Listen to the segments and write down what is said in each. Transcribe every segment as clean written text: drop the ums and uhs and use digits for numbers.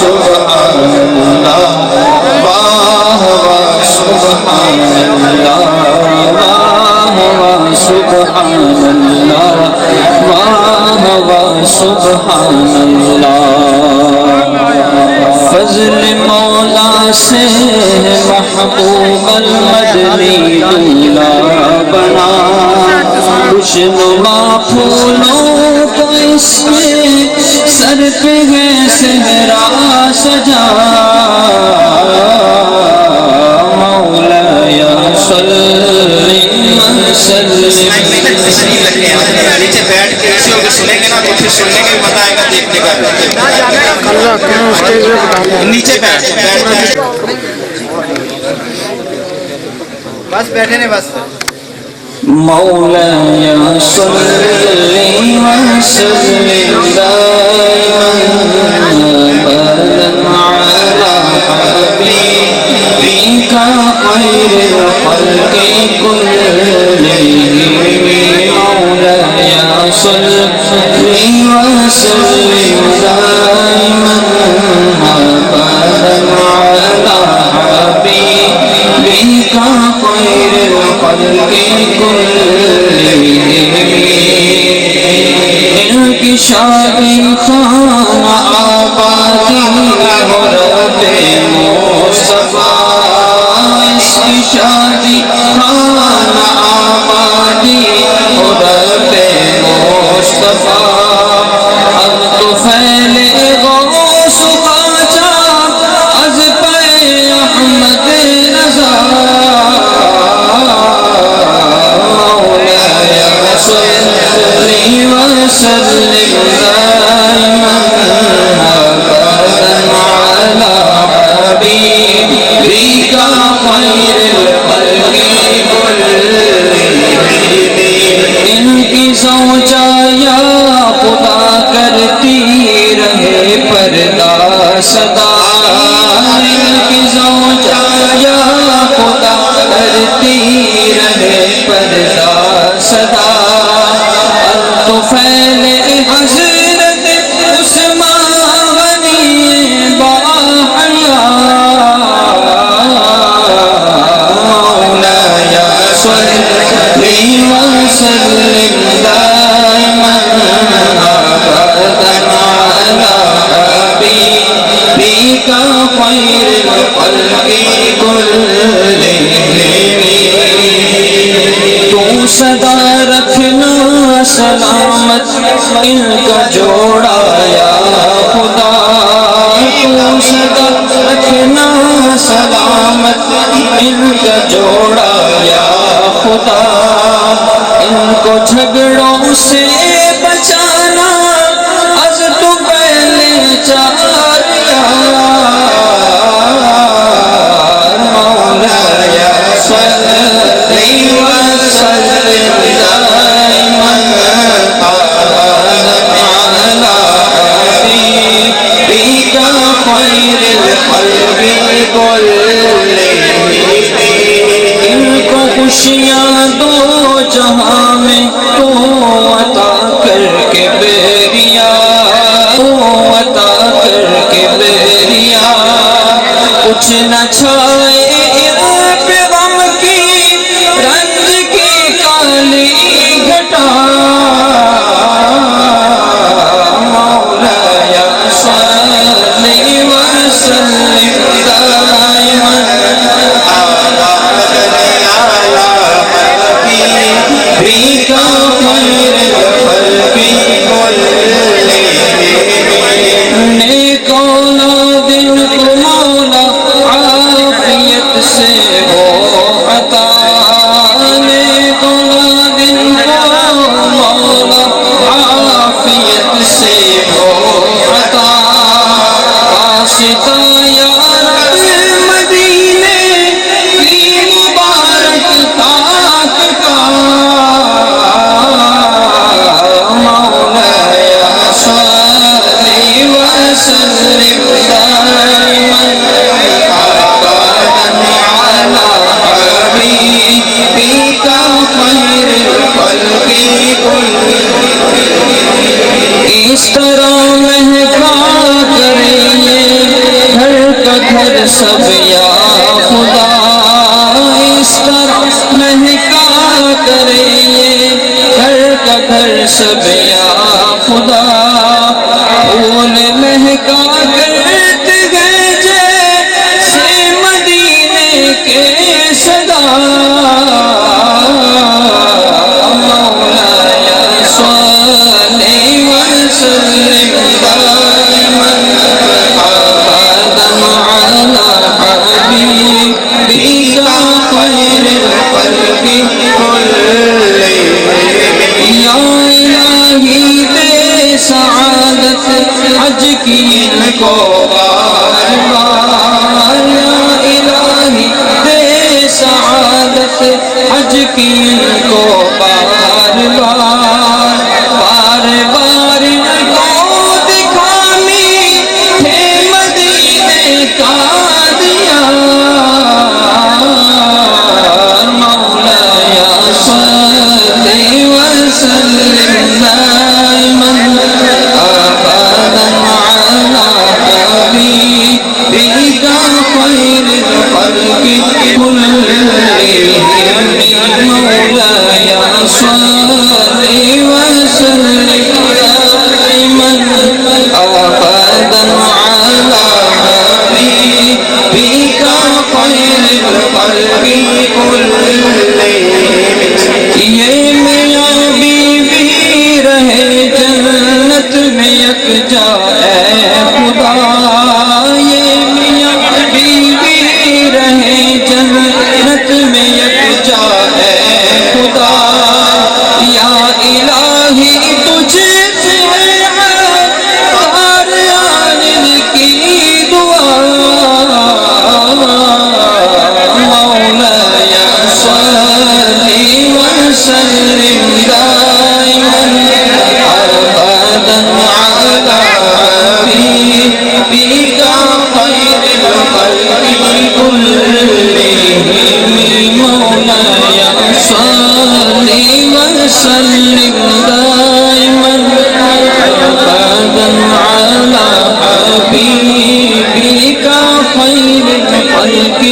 سبحان اللہ واہ واہ سبحان اللہ واہ واہ سبحان اللہ واہ واہ سبحان اللہ فضل مولا سے محبوب المدنی دلہا بنا خوشنما پھولوں کو اس میں سر پہ ہے صحرا سجا مولایا صلی وسلم نیچے بیٹھ کے کسی کو سنیں گے نا تو پھر سننے کا بھی مزہ آئے گا دیکھنے کا نیچے بیٹھ بس بیٹھے نہیں بس مولایا صلی وسلم دائما علی حبیبک خیر الخلق کلہم مولایا صلی وسلم دائما علی حبیبک خیر الخلق ان کی شادی خانہ آبادی رب مصطفیٰ اس کی شادی خانہ آبادی رب مصطفیٰ اب تو پھیلے غوث خواجہ از پہ احمد رضا وسلم دائما علی حبیبک خیر الخلق کلہم ان کی زوجہ یا خدا کرتی رہے پردہ صدا ان کی زوجہ یا خدا کرتی رہے پردہ صدا تو پھیلے حضرت عثمان غنی باحیا مولایا صلی وسلم دائما علی حبیبک خیر الخلق کلہم تو صدا رکھنا سلامت ان کا جوڑا یا خدا تو صدا رکھنا سلامت ان کا جوڑا یا خدا ان کو جھگڑوں سے بچانا از تو پہلے چاہیا مولایا صلی وسلم دائما حبیبک خیر الخلق کلہم ان کو خوشیاں دو جہاں میں تو عطا کر کے بیریا تو عطا کر کے بیریا کچھ نہ چھائے پہ غم کی رنج کی کالی گھٹا مولایا صلی وسلم دائما شب یا خدا پھول مہکا کرتے گئے جیسے مدینے کے صدا مولاي صل وسلم دائما أبدا على حبيبك خير الخلق یا الہی دے سعادت حج کی ان کو بار بار یا الہی دے سعادت حج کی ان کو بار بار بار بار ان کو دکھانی ہے مدینے کا دیا مولاي صل وسلم دائما أبدا على حبيبك خير الخلق كلهم مولاي صل وسلم دائما أبدا على حبيبك خير الخلق كلهم یہ میاں بیوی رہے جنت میں یکجا اے خدا یہ میاں بیوی رہے جنت میں یکجا اے خدا یا الہی تجھ سے ہر عالم کی دعا مولاي صل وسلم دائما أبدا على حبيبك خير الخلق كلهم مولاي صل وسلم دائما أبدا على حبيبك خير الخلق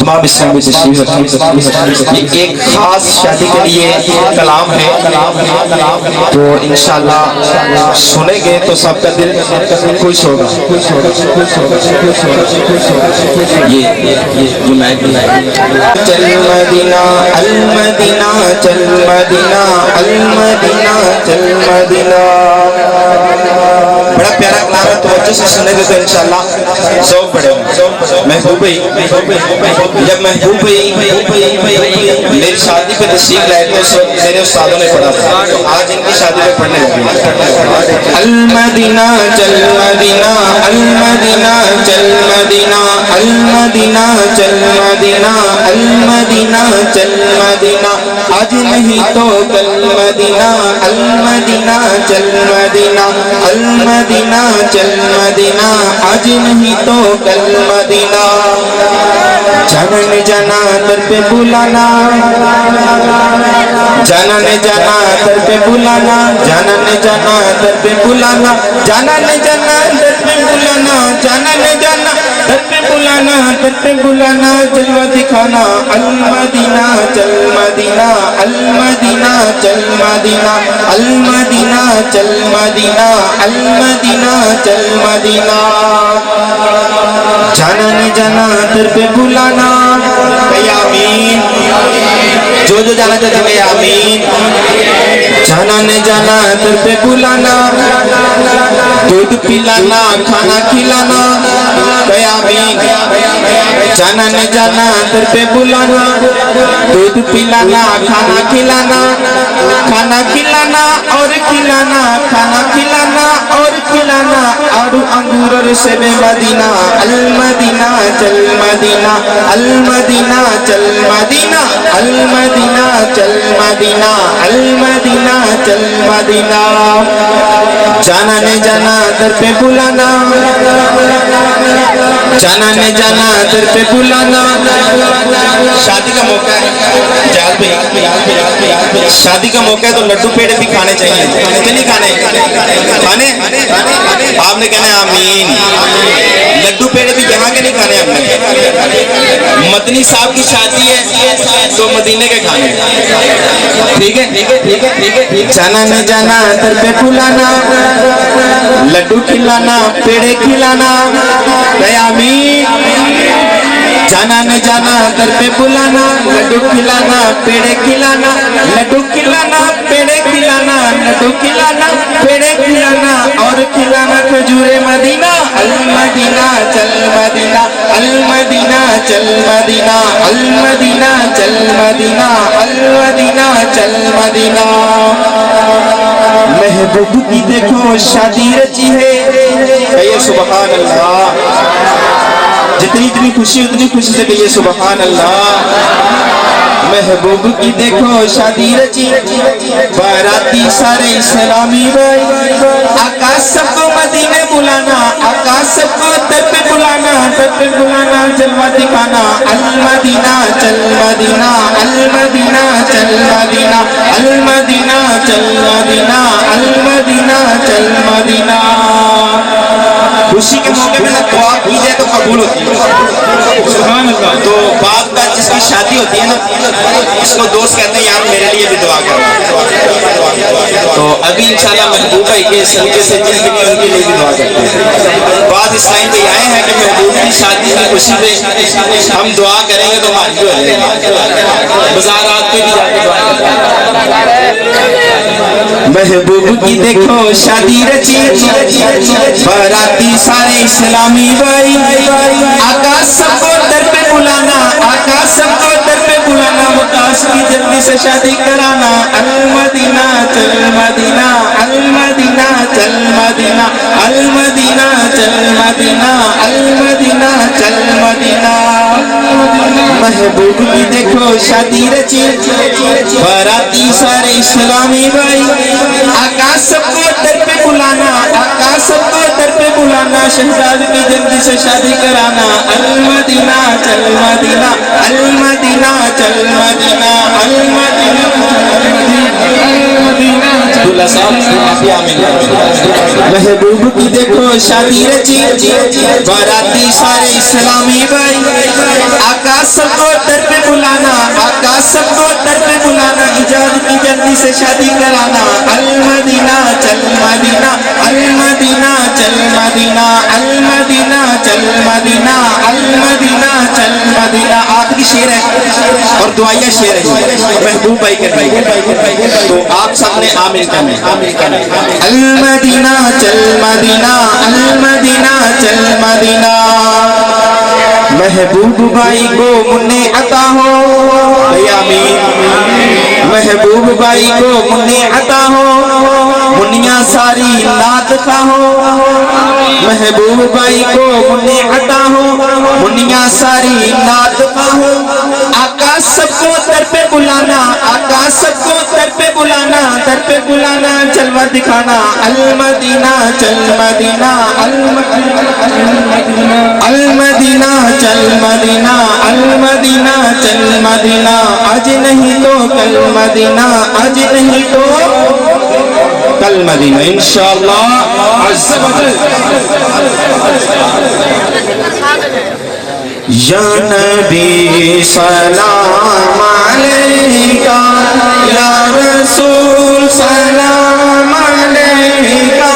تمام اسلامی تشریف یہ ایک خاص شادی کے لیے کلام ہے تو انشاءاللہ سنیں گے تو سب کا دل خوش ہوگا یہ چل مدینہ المدینہ چل مدینہ المدینہ چل مدینہ بڑا پیارا کلام ہے توجہ سے سنیں گے تو انشاءاللہ ذوق بڑھے گا محبوب بھائی جب محبوب بھائی میری شادی پہ تشریف لائے تو میرے استادوں نے پڑھا تھا تو آج ان کی شادی پہ پڑھنے لگے المدینہ چل مدینہ المدینہ چل مدینہ المدینہ چل مدینہ المدینہ چل مدینہ آج نہیں تو کل مدینہ المدینہ چل مدینہ المدینہ چل مدینہ آج نہیں تو کل مدینہ جانا نے جانا در پہ بلانا جانا نے جانا در پہ بلانا جانا نے جانا در پہ بلانا جانا نے جانا در پہ بلانا جانا نے جانا در پہ بلانا در پہ بلانا جلوہ دکھانا المدینہ چل مدینہ المدینہ چل مدینہ المدینہ چل مدینہ المدینہ چل مدینہ جانا نے جانا در پہ بلانا آمین جو جانا چاہتے ہیں آمین جانا نے جانا در پہ بلانا دودھ پلانا کھانا کھلانا آمین جانا نے جانا در پہ بلانا دودھ پلانا کھانا کھلانا اور کھلانا کھانا کھلانا اور کھلانا اور انگور اور سیب مدینہ المدینہ چل مدینہ المدینہ چل مدینہ المدینہ چل مدینہ المدینہ چل مدینہ جانا نے جانا در پہ بلانا جانا نے جانا در پہ بلانا شادی کا موقع ہے شادی کا موقع ہے تو لڈو پیڑے بھی کھانے چاہیے کہ نہیں کھانے آپ نے کہنا ہے آمین لڈو پیڑے بھی یہاں کے نہیں کھانے آپ نے مدنی صاحب کی شادی ہے تو مدینے کے کھانے ٹھیک ہے جانا نہیں جانا در پہ بلانا لڈو کھلانا پیڑے کھلانا آمین جانا نہیں جانا در پہ بلانا لڈو کھلانا پیڑے کھلانا لڈو کھلانا پیڑے کھلانا لڈو کھلانا پیڑے کھلانا اور کھلانا کھجور مدینہ المدینہ چل مدینہ المدینہ چل مدینہ المدینہ چل مدینہ المدینہ چل مدینہ محبوب کی دیکھو شادی رچی ہے کہیے سبحان اللہ جتنی اتنی خوشی اتنی خوشی سے کہیے سبحان اللہ محبوب کی دیکھو شادی رچی باراتی سارے اسلامی بھائی آقا سب کو مدینے بلانا آقا سب کو در پہ بلانا جلوہ دکھانا المدینہ چل مدینہ المدینہ چل مدینہ المدینہ چل مدینہ المدینہ چل مدینہ خوشی کے موقع میں دعا کی جائے تو قبول ہوتی ہے سبحان اللہ تو بعد کا جس کی شادی ہوتی ہے نا اس کو دوست کہتے ہیں یار میرے لیے بھی دعا کرو تو ابھی انشاءاللہ محبوب بھائی کے صدقے سے جن کے لیے ان کے لیے بھی دعا کرتے ہیں بعد اس لائن پہ آئے ہیں کہ محبوب کی شادی کی خوشی پہ ہم دعا کریں گے تو ہماری بھی ہو جائے گی بازارات پہ بھی جا کے دعا کرتے ہیں محبوب کی دیکھو شادی رچی باراتی سارے اسلامی بھائی آقا سب کو در پہ بلانا آقا سب کو در پہ بلانا مقاص کی جلدی سے شادی کرانا المدینہ چل مدینہ المدینہ چل مدینہ المدینہ چل مدینہ المدینہ چل مدینہ محبوب کی دیکھو شادی رچی باراتی سارے اسلامی بھائی آقا سب کو در پہ بلانا آقا سب کو در پہ بلانا شہزاد کی جلدی سے شادی کرانا المدینہ چل مدینہ المدینہ چل مدینہ المدینہ محبوب کی دیکھو شادی رچی باراتی سارے اسلامی بھائی آقا سب کو در پہ بلانا آقا سب کو در پہ بلانا ایجاد کی جلدی سے شادی کرانا المدینہ چل مدینہ المدینہ چل مدینہ المدینہ چل مدینہ المدینہ چل مدینہ آخری شعر ہے اور دعائیہ شعر ہے محبوب بھائی کے بھائی تو آپ سب نے آمین کرنے المدینہ چل مدینہ المدینہ چل مدینہ محبوب بھائی کو منع عطا ہو آمین محبوب بھائی کو منع عطا ہو منیا ساری نات خواہ ہو محبوب بھائی کو منع عطا ہو منیا ساری نات خواہ ہو آقا سب کو در پہ بلانا آقا سب کو در پہ بلانا در پہ بلانا جلوہ دکھانا المدینہ چل مدینہ المدینہ چل مدینہ المدینہ چل مدینہ آج نہیں تو کل مدینہ آج نہیں تو کل مدینہ انشاءاللہ عز و جل یا نبی سلام علیکہ یا رسول سلام علیکہ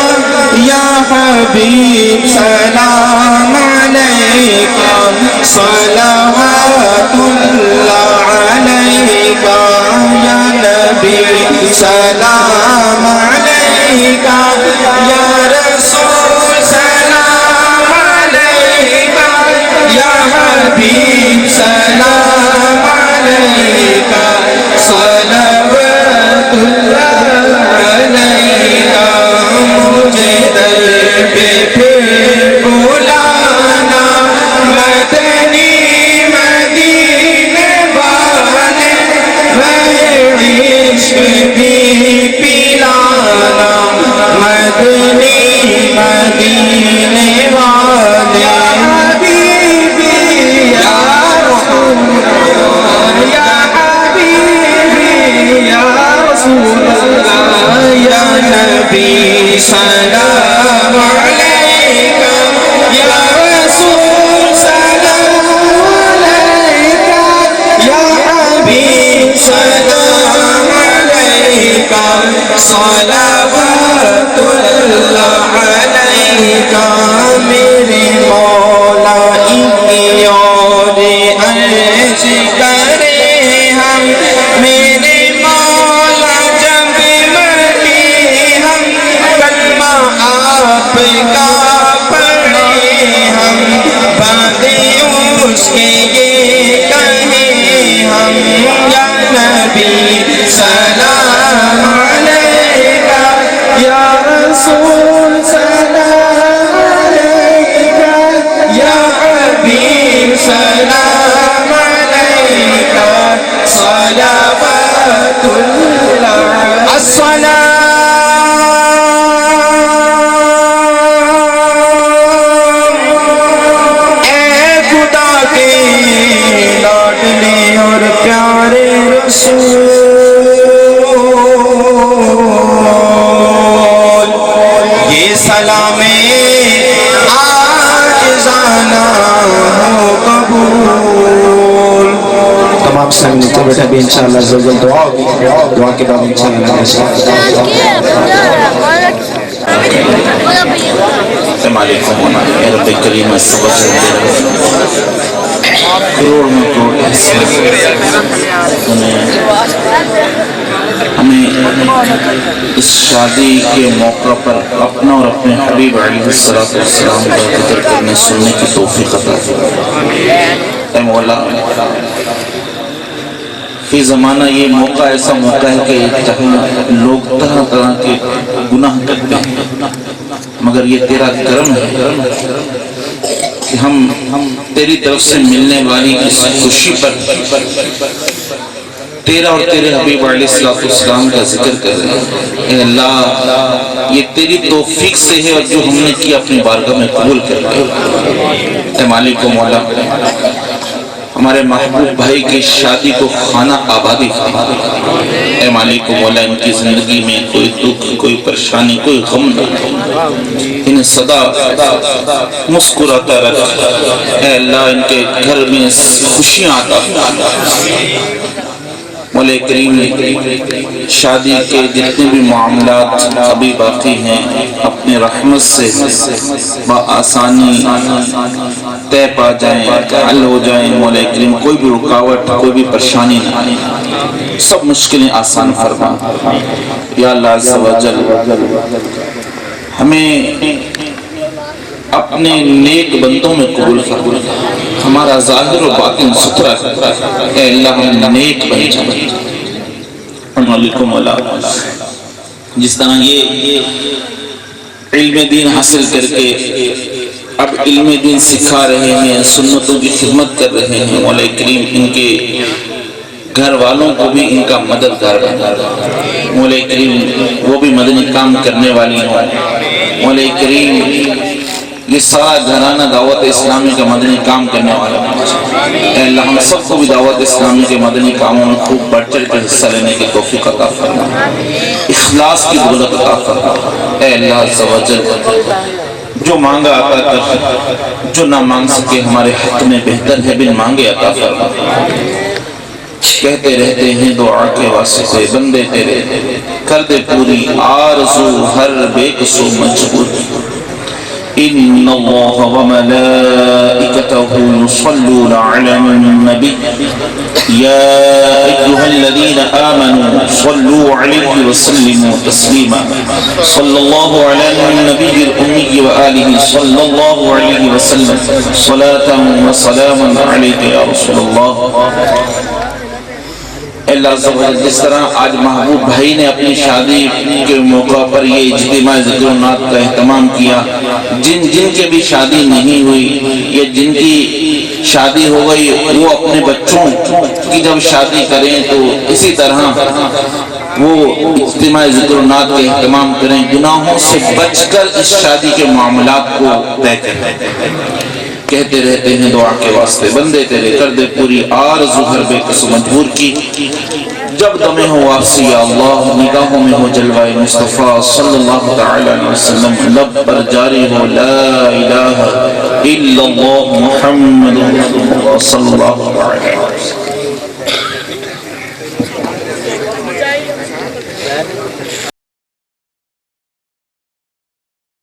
یا حبیب سلام علیکہ صلوات اللہ علیکہ یا نبی سلام علیکہ یا رسول سلام علیکہ یا حبیب سلام علیکہ صلوات اللہ علیکہ مجھے در پہ پھر بلانا مدنی مدینے والے عشق بھی پلانا مدنی نبی سلام علیکہ یا رسول سلام علیکہ یا حبیب سلام علیکہ صلوات اللہ علیکہ میرے مولا کی اور عرض کرے ہم میرے مولا جب مرے ہم کلمہ آپ کا پڑھے ہم باتیں اس کے یہ کہیں ہم یا نبی سلام علیکہ یا رسول سلام علیکہ یا حبیب سلام علیکہ صلوات اللہ الصلاة اے خدا کے لاڈلے اور پیارے رسول یہ سلام عاجزانہ ہو قبول. تمام سنگ نیچے بیٹھا بھی انشاءاللہ زلزل دعا ہوگی. دعا کے بعد انشاءاللہ السلام علیکم اے رب کریم کروڑ میں کروڑ ہمیں اس شادی کے موقع پر اپنا اور اپنے حبیب علیہ السلام کا ذکر کرنے سننے کی توفیق عطا فرما. اے مولا فی زمانہ یہ موقع ایسا موقع ہے کہ جہاں لوگ طرح طرح کے گناہ کرتے ہیں، مگر یہ تیرا کرم ہے کہ ہم تیری طرف سے ملنے والی اس خوشی پر تیرا اور تیرے حبیب علیہ السلام کا ذکر کر رہے ہیں. اے اللہ یہ تیری توفیق سے ہے اور جو ہم نے کیا اپنی بارگاہ میں قبول کر لیا. اے مالک و مولا ہمارے محبوب بھائی کی شادی کو خانہ آبادی فرما. اے مالک و مولا ان کی زندگی میں کوئی دکھ، کوئی پریشانی، کوئی غم نہ، انہیں صدا مسکراتا رکھ. اے اللہ ان کے گھر میں خوشیاں عطا فرما. مولا کریم شادی کے جتنے بھی معاملات ابھی باقی ہیں اپنے رحمت سے بآسانی طے پا جائیں، حل ہو جائیں. مولا کریم کوئی بھی رکاوٹ، کوئی بھی پریشانی نہ، سب مشکلیں آسان فرما. یا اللہ عز و جل ہمیں اپنے نیک بندوں میں قبول فرما. ہمارا ظاہر و باطن ستھرا کر. اے اللہ ہم نیک بن جائیں. علیکم مولا جس طرح یہ علم دین حاصل کر کے اب علم دین سکھا رہے ہیں، سنتوں کی خدمت کر رہے ہیں، مولا کریم ان کے گھر والوں کو بھی ان کا مددگار بنا. مولا کریم وہ بھی مدنی کام کرنے والی ہوں. مولا کریم یہ سارا گھرانہ دعوت اسلامی کا مدنی کام کرنے والا. اے اللہ ہم سب کو بھی دعوت اسلامی کے مدنی کاموں میں خوب بڑھ چڑھ کر حصہ لینے کی توفیق عطا فرما، اخلاص کی دولت عطا فرما. اے اللہ عز و جل جو مانگا عطا کر، جو نہ مانگ سکے ہمارے حق میں بہتر ہے بن مانگے عطا فرما. کہتے رہتے ہیں دعا کے واسطے بندے تیرے کر دے پوری آرزو ہر بے قصو مجبور. إن الله وملائكته يصلون على النبي يا أيها الذين آمنوا صلوا عليه وسلموا تسليما. صلى الله على النبي الأمي وآله صلى الله عليه وسلم صلاة وسلاما عليك يا رسول الله. اللہ عز و جل جس طرح آج محبوب بھائی نے اپنی شادی کے موقع پر یہ اجتماع ذکر و نات کا اہتمام کیا، جن کے بھی شادی نہیں ہوئی یا جن کی شادی ہو گئی وہ اپنے بچوں کی جب شادی کریں تو اسی طرح وہ اجتماع ذکر و نات کا اہتمام کریں، گناہوں سے بچ کر اس شادی کے معاملات کو طے کریں. کہتے رہتے ہیں دعا کے واسطے بندے تیرے کر دے پوری آرزو ہر بے کس مجبور کی جب دمیں ہو واپسی یا اللہ نگاہوں میں ہو جلوہ مصطفیٰ صلی اللہ تعالی علیہ وسلم لب پر جاری ہو لا الہ الا اللہ محمد رسول اللہ صلی اللہ علیہ وسلم